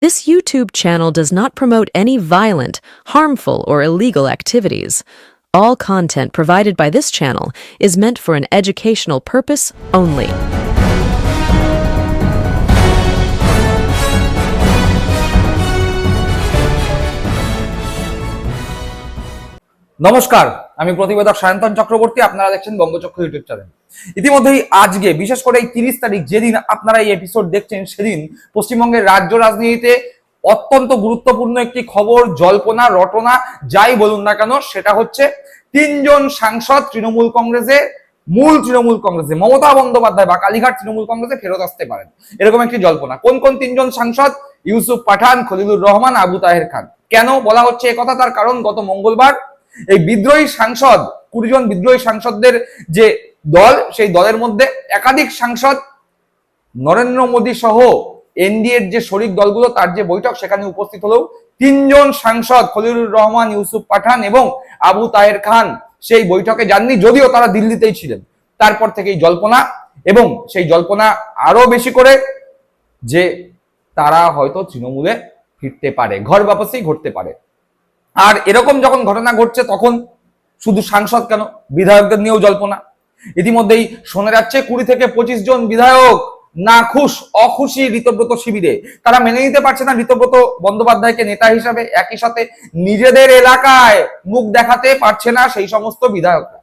This YouTube channel does not promote any violent, harmful, or illegal activities. All content provided by this channel is meant for an educational purpose only. নমস্কার, আমি প্রতিবেদক সায়ন্তন চক্রবর্তী। আপনারা দেখছেন বঙ্গচক্র YouTube channel. ইতিমধ্যেই আজকে বিশেষ করে এই 30 তারিখ যেদিন আপনারা এই এপিসোড দেখছেন, সেদিন পশ্চিমবঙ্গের রাজ্য রাজনীতিতে অত্যন্ত গুরুত্বপূর্ণ একটি খবর, জল্পনা রটনা যাই বলুন না কেন, সেটা হচ্ছে তিনজন সাংসদ তৃণমূল কংগ্রেসে, মূল তৃণমূল কংগ্রেসে মমতা বন্দ্যোপাধ্যায় বা কালীঘাট তৃণমূল কংগ্রেসে ফেরত আসতে পারেন, এরকম একটি জল্পনা। কোন কোন তিনজন সাংসদ? ইউসুফ পাঠান, খলিলুর রহমান, আবু তাহের খান। কেন বলা হচ্ছে একথা? তার কারণ গত মঙ্গলবার এই বিদ্রোহী সাংসদ 20 জন বিদ্রোহী সাংসদদের যে দল, সেই দলের মধ্যে একাধিক সাংসদ নরেন্দ্র মোদী সহ এনডিএর যে শরিক দলগুলো তার যে বৈঠক, সেখানে উপস্থিত হলেও তিনজন সাংসদ খলিলুর রহমান, ইউসুফ পাঠান এবং আবু তাহের খান সেই বৈঠকে যাননি, যদিও তারা দিল্লিতেই ছিলেন। তারপর থেকেই জল্পনা, এবং সেই জল্পনা আরো বেশি করে যে তারা হয়তো তৃণমূলে ফিরতে পারে, ঘর বাপসি ঘটতে পারে। আর এরকম যখন ঘটনা ঘটছে, তখন শুধু সাংসদ কেন, বিধায়কদের নিয়েও জল্পনা। ইতিমধ্যেই শোনা যাচ্ছে 20 থেকে 25 জন বিধায়ক নাখুশ, অখুশি ঋতব্রত শিবিরে। তারা মেনে নিতে পারছে না ঋতব্রত বন্দ্যোপাধ্যায়কে নেতা হিসাবে, একই সাথে নিজেদের এলাকায় মুখ দেখাতে পারছে না সেই সমস্ত বিধায়করা।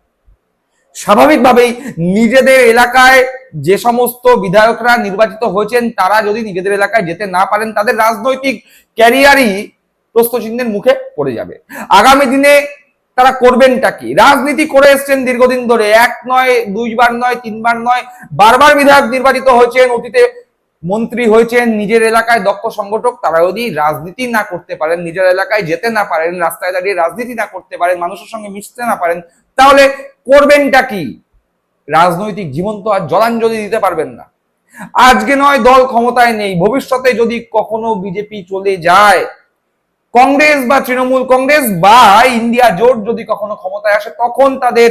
স্বাভাবিকভাবেই নিজেদের এলাকায় যে সমস্ত বিধায়করা নির্বাচিত হয়েছেন, তারা যদি নিজেদের এলাকায় যেতে না পারেন, তাদের রাজনৈতিক ক্যারিয়ারই প্রশ্নচিহ্নের মুখে পড়ে যাবে। আগামী দিনে তারা করবেনটা কি? রাজনীতি করে এসছেন দীর্ঘদিন ধরে, 1 নয়, 2 বার নয়, 3 বার নয়, বারবার বিধায়ক নির্বাচিত হয়েছেন, অতীতে মন্ত্রী হয়েছেন, নিজের এলাকায় দক্ষ সংগঠক। তারা যদি রাজনীতি না করতে পারেন, নিজের এলাকায় যেতে না পারেন, রাস্তায় দাঁড়িয়ে রাজনীতি না করতে পারেন, মানুষের সঙ্গে মিশতে না পারেন, তাহলে করবেনটা কি? রাজনৈতিক জীবন তো আর জলাঞ্জলি দিতে পারবেন না। আজকে নয় দল ক্ষমতায় নেই, ভবিষ্যতে যদি কখনো বিজেপি চলে যায়, কংগ্রেস বা তৃণমূল কংগ্রেস বা ইন্ডিয়া জোট যদি কখনো ক্ষমতায় আসে, তখন তাদের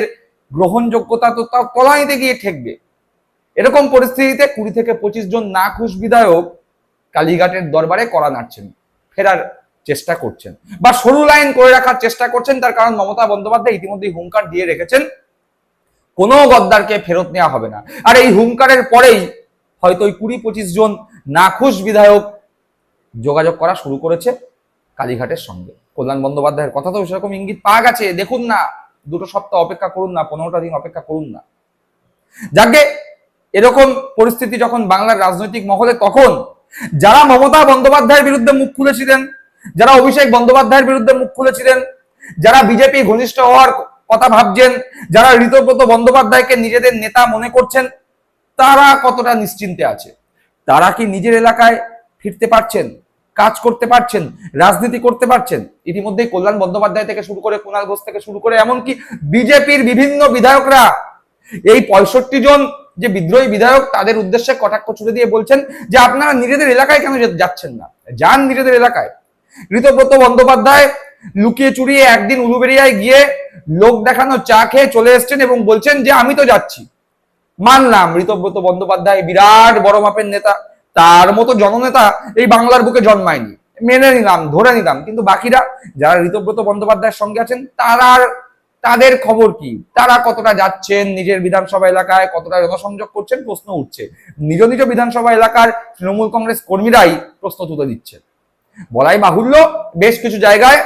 গ্রহণযোগ্যতা তো তলানিতে গিয়ে ঠেকবে। এরকম পরিস্থিতিতে 20 থেকে 25 জন নাখুশ বিধায়ক কালীঘাটের দরবারে কড়া নাড়ছেন, ফেরার চেষ্টা করছেন বা সরু লাইন করে রাখার চেষ্টা করছেন। তার কারণ মমতা বন্দ্যোপাধ্যায় ইতিমধ্যেই হুঙ্কার দিয়ে রেখেছেন, কোনো গদ্দারকে ফেরত নেওয়া হবে না। আর এই হুঙ্কারের পরেই হয়তো ওই 20-25 জন নাখুশ বিধায়ক যোগাযোগ করা শুরু করেছে কালীঘাটের সঙ্গে। কল্যাণ বন্দ্যোপাধ্যায়ের কথা তো সেরকম ইঙ্গিত পাওয়া গেছে, দেখুন না, 2 সপ্তাহ অপেক্ষা করুন না, 15টা দিন অপেক্ষা করুন না। যাকে এরকম পরিস্থিতি যখন বাংলার রাজনৈতিক মহলে, তখন যারা মমতা বন্দ্যোপাধ্যায়ের বিরুদ্ধে মুখ খুলেছিলেন, যারা অভিষেক বন্দ্যোপাধ্যায়ের বিরুদ্ধে মুখ খুলেছিলেন, যারা বিজেপি ঘনিষ্ঠ হওয়ার কথা ভাবছেন, যারা ঋতব্রত বন্দ্যোপাধ্যায়কে নিজেদের নেতা মনে করছেন, তারা কতটা নিশ্চিন্তে আছে? তারা কি নিজের এলাকায় ফিরতে পারছেন, কাজ করতে পারছেন, রাজনীতি করতে পারছেন? ইতিমধ্যে কল্যাণ বন্দ্যোপাধ্যায় থেকে শুরু করে, কুণাল ঘোষ থেকে শুরু করে, এমনকি বিজেপির বিভিন্ন বিধায়করা এই 65 জন যে বিদ্রোহী বিধায়ক, তাদের উদ্দেশ্যে কটাক্ষ ছুড়ে দিয়ে বলছেন যে আপনারা নিজেদের এলাকায় কেন যাচ্ছেন না, যান নিজেদের এলাকায়। ঋতব্রত বন্দ্যোপাধ্যায় লুকিয়ে চুরিয়ে একদিন উলুবেড়িয়ায় গিয়ে লোক দেখানো চা খেয়ে চলে এসছেন এবং বলছেন যে আমি তো যাচ্ছি। মানলাম ঋতব্রত বন্দ্যোপাধ্যায় বিরাট বড় মাপের নেতা, তার মতো জননেতা এই বাংলার বুকে জন্মায়নি, মেনে নিলাম, ধরে নিলাম। কিন্তু বাকিরা যারা ঋতব্রত বন্দ্যোপাধ্যায়ের সঙ্গে আছেন, তাদের খবর কি? তারা কতটা যাচ্ছেন নিজের বিধানসভা এলাকায়, কতটা জনসংযোগ করছেন? প্রশ্ন উঠছে। নিজ নিজ বিধানসভা এলাকার তৃণমূল কংগ্রেস কর্মীরাই প্রশ্ন তুলে দিচ্ছে। বলাই বাহুল্য, বেশ কিছু জায়গায়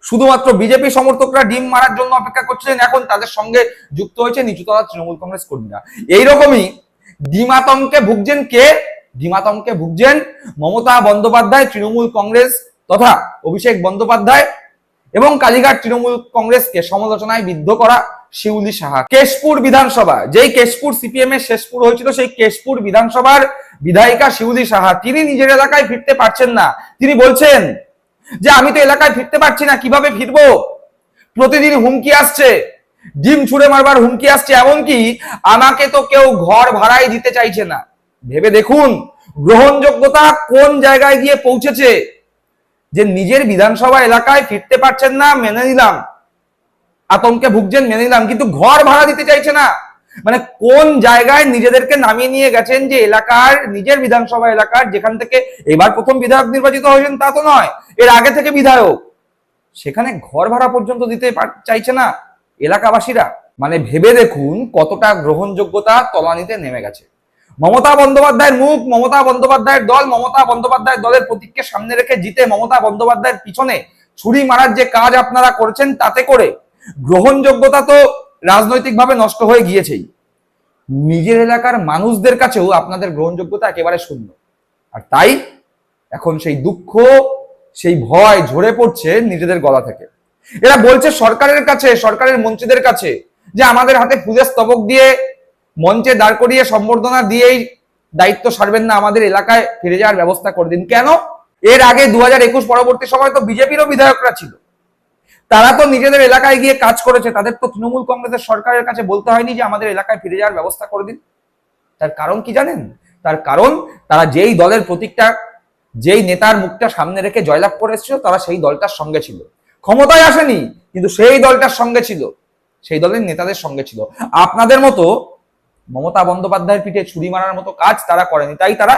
শুধুমাত্র বিজেপি সমর্থকরা ডিম মারার জন্য অপেক্ষা করছিলেন, এখন তাদের সঙ্গে যুক্ত হয়েছে নিচুতলা তৃণমূল কংগ্রেস কর্মীরা। এইরকমই ডিমাতঙ্কে ভুগছেন কে? ডিমাতঙ্কে ভুগছেন মমতা বন্দ্যোপাধ্যায়, তৃণমূল কংগ্রেস তথা অভিষেক বন্দ্যোপাধ্যায় এবং কালীঘাট তৃণমূল কংগ্রেসকে সমালোচনায় বিদ্ধ করা শিউলি সাহা। কেশপুর বিধানসভা, যেই কেশপুর সিপিএম এর শেষপুর হয়েছিল, সেই কেশপুর বিধানসভার বিধায়িকা শিউলি সাহা, তিনি নিজের এলাকায় ফিরতে পারছেন না। তিনি বলছেন যে আমি তো এলাকায় ফিরতে পারছি না, কিভাবে ফিরবো? প্রতিদিন হুমকি আসছে, ডিম ছুঁড়ে মারবার হুমকি আসছে, এমনকি আমাকে তো কেউ ঘর ভাড়ায় দিতে চাইছে না। ভেবে দেখুন গ্রহণযোগ্যতা কোন জায়গায় গিয়ে পৌঁছেছে, যে নিজের বিধানসভা এলাকায় ফিরতে পারছেন না, মেনে নিলাম, আতঙ্কে ভুগছেন, মেনে নিলাম, কিন্তু ঘর ভাড়া দিতে চাইছে না। মানে কোন জায়গায় নিজেদেরকে নামিয়ে নিয়ে গেছেন যে এলাকার, নিজের বিধানসভা এলাকার, যেখান থেকে এবার প্রথম বিধায়ক নির্বাচিত হয়েছেন তা তো নয়, এর আগে থেকে বিধায়ক, সেখানে ঘর ভাড়া পর্যন্ত দিতে চাইছে না এলাকাবাসীরা। মানে ভেবে দেখুন কতটা গ্রহণযোগ্যতা তলানিতে নেমে গেছে। মমতা বন্দ্যোপাধ্যায়ের মুখ, মমতা বন্দ্যোপাধ্যায়ের দল, মমতা বন্দ্যোপাধ্যায়ের দলের প্রতীককে সামনে রেখে জিতে মমতা বন্দ্যোপাধ্যায়ের পিছনে ছুরি মারার যে কাজ আপনারা করেছেন, তাতে করে গ্রহণযোগ্যতা তো রাজনৈতিকভাবে নষ্ট হয়ে গিয়েছেই, নিজের এলাকার মানুষদের কাছেও আপনাদের গ্রহণযোগ্যতা একেবারে শূন্য। আর তাই এখন সেই দুঃখ, সেই ভয় ঝরে পড়ছে নিজেদের গলা থেকে। এরা বলছে সরকারের কাছে, সরকারের মন্ত্রীদের কাছে, যে আমাদের হাতে ফুলের স্তবক দিয়ে মঞ্চে দাঁড় করিয়ে সম্বর্ধনা দিয়েই দায়িত্ব সারবেন না, আমাদের এলাকায় ফিরে যাওয়ার ব্যবস্থা করে দিন। কেন? এর আগে 2021 পরবর্তী সময় তো বিজেপিরও বিধায়করা ছিল, তারা তো নিজেদের এলাকায় গিয়ে কাজ করেছে, তাদের তো তৃণমূল কংগ্রেসের সরকারের কাছে বলতে হয়নি যে আমাদের এলাকায় ফিরে যাওয়ার ব্যবস্থা করে দিন। তার কারণ কি জানেন? তার কারণ তারা যেই দলের প্রতীকটা, যেই নেতার মুখটা সামনে রেখে জয়লাভ করে এসেছিল, তারা সেই দলটার সঙ্গে ছিল। ক্ষমতায় আসেনি, কিন্তু সেই দলটার সঙ্গে ছিল, সেই দলের নেতাদের সঙ্গে ছিল। আপনাদের মতো মমতা বন্দ্যোপাধ্যায়ের পিঠে ছুরি মারার মতো কাজ তারা করেনি, তাই তারা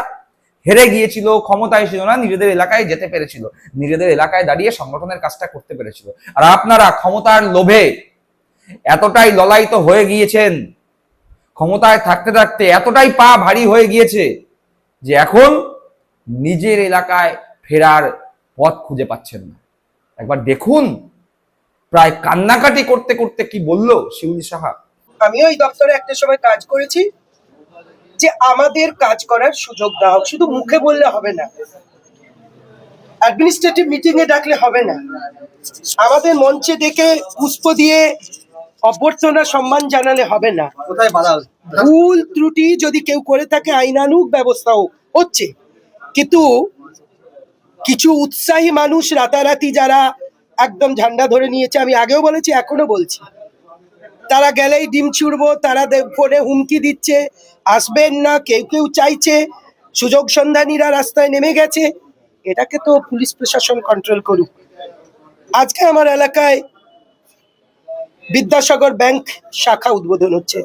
হেরে গিয়েছিল, ক্ষমতায় ছিল না, নিজেদের এলাকায় যেতে পেরেছিল, নিজেদের এলাকায় দাঁড়িয়ে সংগঠনের কাজটা করতে পেরেছিল। আর আপনারা ক্ষমতার লোভে এতটাই ললায়িত হয়ে গিয়েছেন, ক্ষমতায় থাকতে থাকতে এতটাই পা ভারী হয়ে গিয়েছে যে এখন নিজের এলাকায় ফেরার পথ খুঁজে পাচ্ছেন না। একবার দেখুন প্রায় কান্নাকাটি করতে করতে কি বলল শিউলি সাহা। আমিও এই দপ্তরে একটা সময় কাজ করেছি, যে আমাদের কাজ করার সুযোগ দাও, শুধু মুখে বললে হবে না, অ্যাডমিনিস্ট্রেটিভ মিটিং এ ডাকলে হবে না, আমাদের মঞ্চে ডেকে পুষ্প দিয়ে অভ্যর্থনা সম্মান জানালে হবে না। কোথায় বাধা? ভুল ত্রুটি যদি কেউ করে থাকে আইনানুগ ব্যবস্থাও হচ্ছে, কিন্তু কিছু উৎসাহী মানুষ রাতারাতি যারা একদম ঝান্ডা ধরে নিয়েছে, আমি আগেও বলেছি এখনো বলছি, তারা গেলেই ডিম ছুড়বো, তারা ফোনে হুমকি দিচ্ছে, আসবেন না, কেউ কেউ চাইছে, সুযোগ সন্ধানীরা রাস্তায় নেমে গেছে। এটাকে তো পুলিশ প্রশাসন কন্ট্রোল করুক। আজকে আমার এলাকায় বিদ্যাসাগর ব্যাংক শাখা উদ্বোধন হচ্ছে,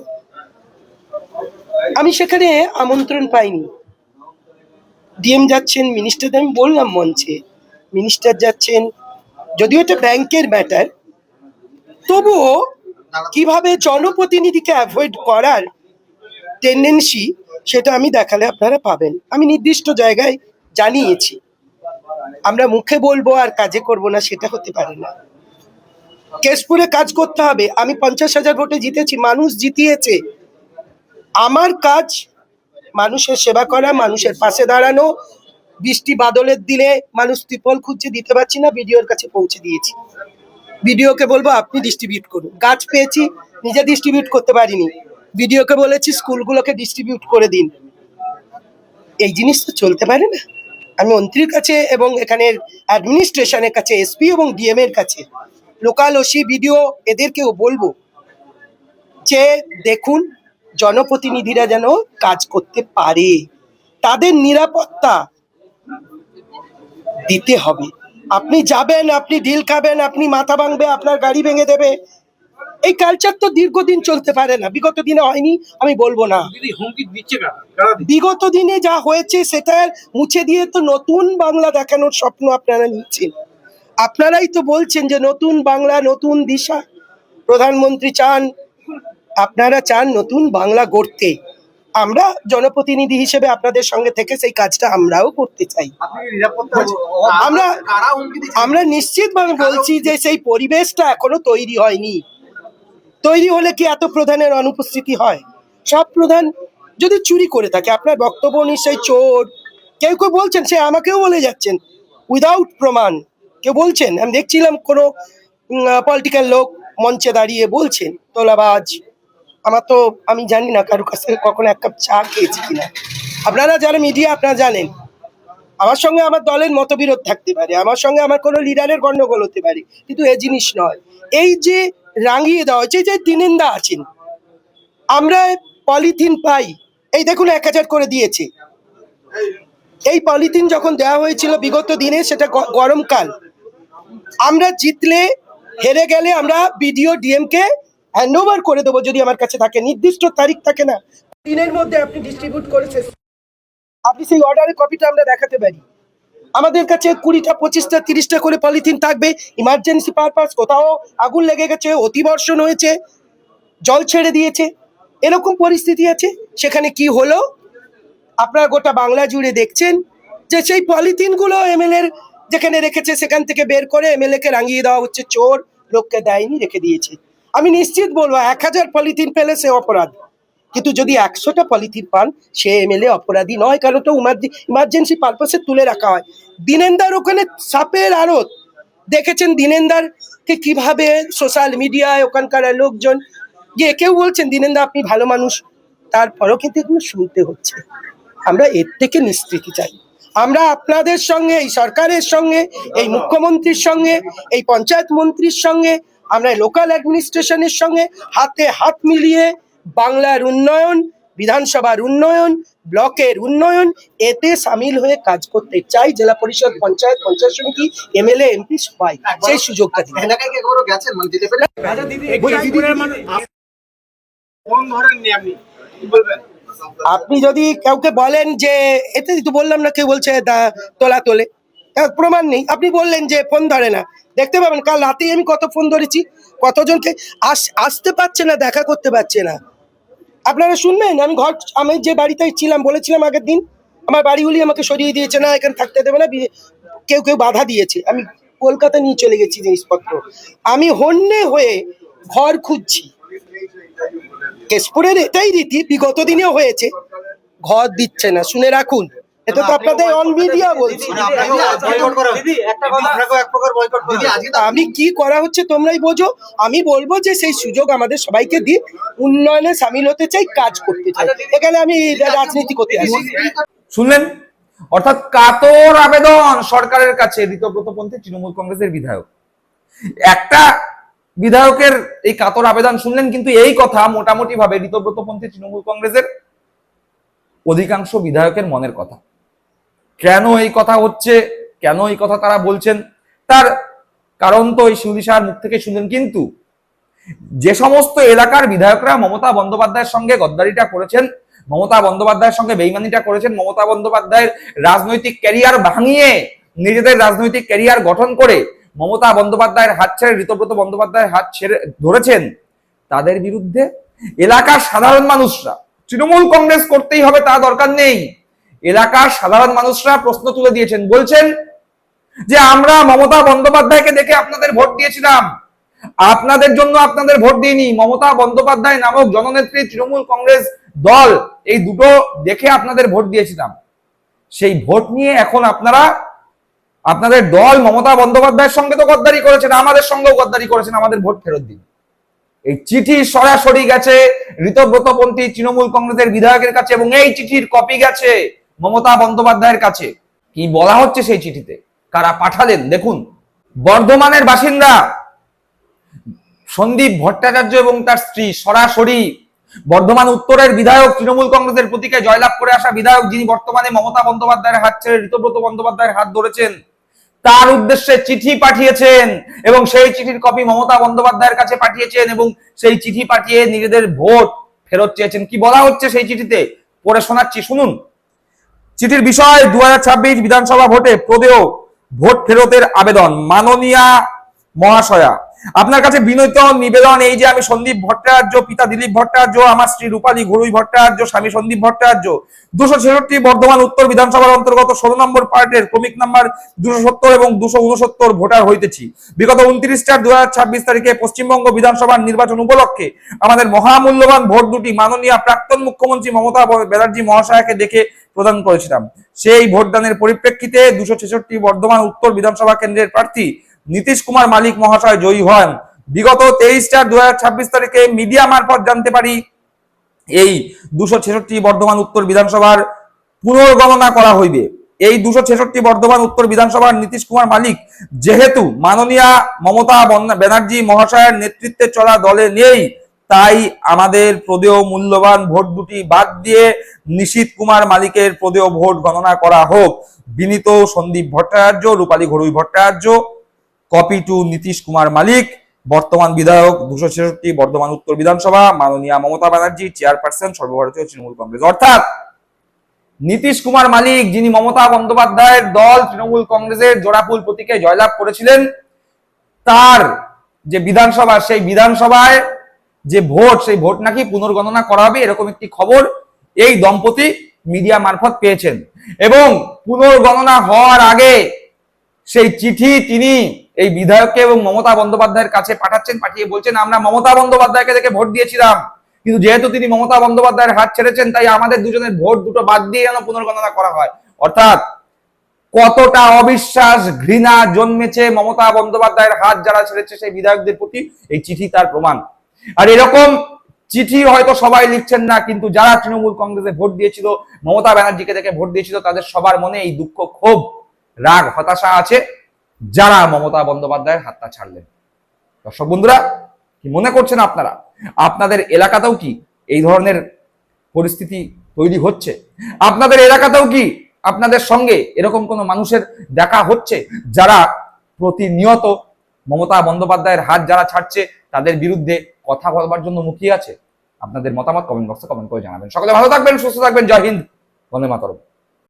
আমি সেখানে আমন্ত্রণ পাইনি। ডিএম যাচ্ছেন, মিনিস্টার, আমি বললাম মঞ্চে, মিনিস্টার যাচ্ছেন, যদিও এটা ব্যাংকের ম্যাটার, তবুও কিভাবে জনপ্রতিনিধিকে অ্যাভয়েড করার টেন্ডেন্সি, সেটা আমি দেখালে আপনারা পাবেন। আমি নির্দিষ্ট জায়গায় জানিয়েছি, আমরা মুখে বলবো আর কাজে করব না, সেটা হতে পারে না। কেশপুরে কাজ করতে হবে, আমি 50,000 ভোটে জিতেছি, মানুষ জিতিয়েছে। আমার কাজ মানুষের সেবা করা, মানুষের পাশে দাঁড়ানো। বৃষ্টি বাদলের দিনে মানুষ ত্রিপল খুঁজছে, দিতে পারছি না, ভিডিওর কাছে পৌঁছে দিয়েছি। ভিডিওকে বলবো আপনি ডিস্ট্রিবিউট করুন। গাছ পেয়েছি, নিজে ডিস্ট্রিবিউট করতে পারিনি, ভিডিওকে বলেছি স্কুলগুলোকে ডিস্ট্রিবিউট করে দিন। এই জিনিস তো চলতে পারে না। আমি মন্ত্রীর কাছে এবং এখানের অ্যাডমিনিস্ট্রেশনের কাছে, এসপি এবং ডিএম এর কাছে, লোকাল ওসি, বিডিও, এদেরকেও বলবো যে দেখুন জনপ্রতিনিধিরা যেন কাজ করতে পারে, তাদের নিরাপত্তা দিতে হবে। আপনি যাবেন, আপনি ঢিল খাবেন, আপনি মাথা ভাঙবে, আপনার গাড়ি ভেঙে দেবে, এই কালচার তো দীর্ঘদিন চলতে পারে না। বিগত দিনে হয়নি আমি বলবো না, বিগত দিনে যা হয়েছে সেটা মুছে দিয়ে তো নতুন বাংলা দেখানোর স্বপ্ন আপনারা নিচ্ছেন। আপনারাই তো বলছেন যে নতুন বাংলা, নতুন দিশা প্রধানমন্ত্রী চান, আপনারা চান নতুন বাংলা গড়তে। আমরা জনপ্রতিনিধি হিসেবে আপনাদের সঙ্গে থেকে সেই কাজটা আমরাও করতে চাই। আমরা নিশ্চিতভাবে বলছি যে সেই পরিবেশটা এখনো তৈরি হয়নি। তৈরি হলে কি এত প্রধানের অনুপস্থিতি হয়? সব প্রধান যদি চুরি করে থাকে, আপনার বক্তব্য নিশ্চয়ই চোর, কেউ কেউ বলছেন, সে আমাকেও বলে যাচ্ছেন উইদাউট প্রমাণ, কেউ বলছেন, আমি দেখছিলাম কোনো পলিটিক্যাল লোক মঞ্চে দাঁড়িয়ে বলছেন তোলাবাজ। আমার তো, আমি জানি না কারো কাছ থেকে কখনো এক কাপ চা খেয়েছি কিনা। আপনারা যারা মিডিয়া, আপনারা জানেন আমার সঙ্গে আমার দলের মতবিরোধ থাকতে পারে, আমার সঙ্গে আমার কোনো লিডারের গন্ডগোল হতে পারে, কিন্তু এ জিনিস নয়। এই যে রাঙিয়ে দেওয়া হয়েছে, যে তিনিন্দা আছেন, আমরা পলিথিন পাই, এই দেখুন 1000 করে দিয়েছে। এই পলিথিন যখন দেওয়া হয়েছিল বিগত দিনে, সেটা গরমকাল, আমরা জিতলে, হেরে গেলে আমরা বিডিও ডিএম কে হ্যান্ড ওভার করে দেবো যদি আমার কাছে থাকে, নির্দিষ্ট তারিখ থাকে না, দিনের মধ্যে আপনি ডিস্ট্রিবিউট করেছে, আপনি সেই অর্ডারের কপিটা আমরা দেখাতে পারি। আমাদের কাছে 20টা 25টা 30টা করে পলিথিন থাকবে, ইমার্জেন্সি পারপাস, কোথাও আগুন লেগে গেছে, অতিবর্ষণ হয়েছে, জল ছেড়ে দিয়েছে, এরকম পরিস্থিতি আছে। সেখানে কি হলো আপনারা গোটা বাংলা জুড়ে দেখছেন যে সেই পলিথিনগুলো এমএলএর যেখানে রেখেছে সেখান থেকে বের করে এমএলএ কে রাঙিয়ে দেওয়া হচ্ছে, চোর, লোককে দেয়নি, রেখে দিয়েছে। আমি নিশ্চিত বলবো 1000 পলিথিন পেলে সে অপরাধ, কিন্তু যদি 100টা পলিথিন পান সে এমএলএ অপরাধী নয়, কারণ তো ইমার্জেন্সি পারপাসে তুলে রাখা হয়। দিনেন্দার ওখানে সাপের আড়ত দেখেছেন, দিনেন্দারকে কিভাবে সোশ্যাল মিডিয়ায় ওখানকার লোকজন গিয়ে কেউ বলছেন দিনেন্দা আপনি ভালো মানুষ, তারপরও কিন্তু এগুলো শুনতে হচ্ছে। আমরা এর থেকে নিষ্কৃতি চাই। আমরা আপনাদের সঙ্গে, এই সরকারের সঙ্গে, এই মুখ্যমন্ত্রীর সঙ্গে, এই পঞ্চায়েত মন্ত্রীর সঙ্গে, আমরা লোকাল অ্যাডমিনিস্ট্রেশনের সঙ্গে হাতে হাত মিলিয়ে বাংলার উন্নয়ন, বিধানসভার উন্নয়ন, ব্লকের উন্নয়ন, এতে সামিল হয়ে কাজ করতে চাই। জেলা পরিষদ, পঞ্চায়েত সমিতি, এমএলএ, এমপি সবাই সেই সুযোগটা দিন। আপনি যদি কাউকে বলেন যে, এতে তো বললাম না, কেউ বলছে তোলা তোলে, প্রমাণ নেই, আপনি বললেন যে ফোন ধরে না, দেখতে পাবেন কাল রাতেই আমি কত ফোন ধরেছি, কতজনকে আসতে পারছে না, দেখা করতে পারছে না। আপনারা শুনবেন, আমি যে বাড়িতে ছিলাম বলেছিলাম আগের দিন, আমার বাড়িগুলি আমাকে সরিয়ে দিয়েছে, না এখানে থাকতে দেবে না, কেউ কেউ বাধা দিয়েছে, আমি কলকাতা নিয়ে চলে গেছি জিনিসপত্র, আমি হন্যে হয়ে ঘর খুঁজছি। কেশপুরের এটাই রীতি, বিগত দিনেও হয়েছে, ঘর দিচ্ছে না, শুনে রাখুন, এটা তো আপনাদের অন মিডিয়া বলছি। আমি কি করা হচ্ছে তোমরাই বোঝো, আমি বলবো যে সেই সুযোগ আমাদের সবাইকে দিন, উন্নয়নে সামিল হতে চাই, কাজ করতে চাই, এখানে আমি রাজনীতি করতে আসি। শুনলেন, অর্থাৎ কাতর আবেদন সরকারের কাছে ঋতব্রতপন্থী তৃণমূল কংগ্রেসের বিধায়ক। একটা বিধায়কের এই কাতর আবেদন শুনলেন, কিন্তু এই কথা মোটামুটি ভাবে ঋতব্রতপন্থী তৃণমূল কংগ্রেসের অধিকাংশ বিধায়কের মনের কথা। কেন এই কথা হচ্ছে, কেন এই কথা তারা বলছেন, তার কারণ তো এই শিউলি সাহার মুখ থেকে শুনলেন। কিন্তু যে সমস্ত এলাকার বিধায়করা মমতা বন্দ্যোপাধ্যায়ের সঙ্গে গদ্দারিটা করেছেন, মমতা বন্দ্যোপাধ্যায়ের সঙ্গে বেইমানিটা করেছেন, মমতা বন্দ্যোপাধ্যায়ের রাজনৈতিক ক্যারিয়ার ভাঙিয়ে নিজেদের রাজনৈতিক ক্যারিয়ার গঠন করে মমতা বন্দ্যোপাধ্যায়ের হাত ছেড়ে ঋতব্রত বন্দ্যোপাধ্যায়ের হাত ছেড়ে ধরেছেন, তাদের বিরুদ্ধে এলাকার সাধারণ মানুষরা, তৃণমূল কংগ্রেস করতেই হবে তা দরকার নেই, এলাকার সাধারণ মানুষরা প্রশ্ন তুলে দিয়েছেন, বলছেন যে আমরা মমতা বন্দ্যোপাধ্যায়কে দেখে আপনাদের ভোট দিয়েছিলাম, আপনাদের জন্য আপনাদের ভোট দিইনি, মমতা বন্দ্যোপাধ্যায় নামক জননেত্রী, তৃণমূল কংগ্রেস দল, এই দুটো দেখে আপনাদের ভোট দিয়েছিলাম। সেই ভোট নিয়ে এখন আপনারা, আপনাদের দল মমতা বন্দ্যোপাধ্যায়ের সঙ্গে তো গদ্দারি করেছেন, আমাদের সঙ্গেও গদ্দারি করেছেন, আমাদের ভোট ফেরত দিন। এই চিঠি সরাসরি গেছে ঋতব্রতপন্থী তৃণমূল কংগ্রেসের বিধায়কের কাছে, এবং এই চিঠির কপি গেছে মমতা বন্দ্যোপাধ্যায়ের কাছে। কি বলা হচ্ছে সেই চিঠিতে, কারা পাঠালেন দেখুন। বর্ধমানের বাসিন্দা সন্দীপ ভট্টাচার্য এবং তার স্ত্রী সরাসরি বর্ধমান উত্তরের বিধায়ক, তৃণমূল কংগ্রেসের প্রতীকে জয়লাভ করে আসা বিধায়ক, যিনি বর্তমানে মমতা বন্দ্যোপাধ্যায়ের হাত ছেড়ে ঋতব্রত বন্দ্যোপাধ্যায়ের হাত ধরেছেন, তার উদ্দেশ্যে চিঠি পাঠিয়েছেন এবং সেই চিঠির কপি মমতা বন্দ্যোপাধ্যায়ের কাছে পাঠিয়েছেন এবং সেই চিঠি পাঠিয়ে নিজেদের ভোট ফেরত চেয়েছেন। কি বলা হচ্ছে সেই চিঠিতে, পড়ে শোনাচ্ছি, শুনুন। চিঠির বিষয় 2026 বিধানসভা ভোটে প্রদেয় ভোট ফেরতের আবেদন। মাননীয়া মহাশয়া, আপনার কাছে বিনীত নিবেদন এই যে আমি সন্দীপ ভট্টাচার্য, পিতা দিলীপ ভট্টাচার্য, আমার স্ত্রী রূপালী ঘরুই ভট্টাচার্য, স্বামী সন্দীপ ভট্টাচার্য, 266 বর্ধমান উত্তর বিধানসভার অন্তর্গত 16 নম্বর পার্টের ক্রমিক নাম্বার 270 এবং 269 ভোটার হইতেছি। বিগত 29/4/2026 তারিখে পশ্চিমবঙ্গ বিধানসভার নির্বাচন উপলক্ষে আমাদের মহামূল্যবান ভোট দুটি মাননীয় প্রাক্তন মুখ্যমন্ত্রী মমতা ব্যানার্জি মহাশয়াকে দেখে প্রদান করেছিলাম। সেই ভোটদানের পরিপ্রেক্ষিতে 266 বর্ধমান উত্তর বিধানসভা কেন্দ্রের প্রার্থী নীতিশ কুমার মালিক মহাশয় জয়ী হন। বিগত 23/4/2026 তারিখে মিডিয়া মারফত জানতে পারি এই 266 বর্ধমান উত্তর বিধানসভার পুনর্গণনা করা হইবে। এই 266 বর্ধমান উত্তর বিধানসভার নীতিশ কুমার মালিক যেহেতু মাননীয়া মমতা ব্যানার্জি মহাশয়ের নেতৃত্বে চলা দলে নেই, তাই আমাদের প্রদেয় মূল্যবান ভোট দুটি বাদ দিয়ে নিশীথ কুমার মালিকের প্রদেয় ভোট গণনা করা হোক। বিনীত সন্দীপ ভট্টাচার্য, রূপালী ঘরুই ভট্টাচার্য। কপি টু নীতিশ কুমার মালিক, বর্তমান বিধায়ক 266 বর্ধমান উত্তর বিধানসভা মাননীয় মমতা ব্যানার্জি চেয়ারপারসন সর্বভারতীয় তৃণমূল কংগ্রেস। অর্থাৎ নীতিশ কুমার মালিক, যিনি মমতা বন্দ্যোপাধ্যায়ের দল তৃণমূল কংগ্রেসের জোড়াফুল প্রতীকে জয়লাভ করেছিলেন, তার যে বিধানসভা, সেই বিধানসভায় যে ভোট, সেই ভোট নাকি পুনর্গণনা করা হবে, এরকম একটি খবর এই দম্পতি মিডিয়া মারফত পেয়েছেন। এবং পুনর্গণনা হওয়ার আগে সেই চিঠি তিনি এই বিধায়ককে এবং মমতা বন্দ্যোপাধ্যায়ের কাছে পাঠাচ্ছেন, পাঠিয়ে বলছেন আমরা মমতা বন্দ্যোপাধ্যায়কে দেখে ভোট দিয়েছিলাম, কিন্তু যেহেতু তিনি মমতা বন্দ্যোপাধ্যায়ের হাত ছেড়েছেন, তাই আমাদের দুজনের ভোট দুটো বাদ দিয়ে যেন পুনর্গণনা করা হয়। অর্থাৎ কতটা অবিশ্বাস, ঘৃণা জন্মেছে মমতা বন্দ্যোপাধ্যায়ের হাত যারা ছেড়েছে সেই বিধায়কদের প্রতি, এই চিঠি তার প্রমাণ। আর এরকম চিঠি হয়তো সবাই লিখছেন না, কিন্তু যারা তৃণমূল কংগ্রেসে ভোট দিয়েছিল, মমতা ব্যানার্জিকে দেখে ভোট দিয়েছিল, তাদের সবার মনে এই দুঃখ, ক্ষোভ, রাগ, হতাশা আছে, যারা মমতা বন্দ্যোপাধ্যায়ের হাতটা ছাড়লেন। দর্শক বন্ধুরা, কি মনে করছেন আপনারা? আপনাদের এলাকাতেও কি এই ধরনের পরিস্থিতি তৈরি হচ্ছে? আপনাদের এলাকাতেও কি আপনাদের সঙ্গে এরকম কোনো মানুষের দেখা হচ্ছে যারা প্রতিনিয়ত মমতা বন্দ্যোপাধ্যায়ের হাত যারা ছাড়ছে তাদের বিরুদ্ধে কথা বলবার জন্য মুখিয়ে আছে? আপনাদের মতামত কমেন্ট বক্সে কমেন্ট করে জানাবেন। সকলে ভালো থাকবেন, সুস্থ থাকবেন। জয় হিন্দ, বন্দে মাতরম।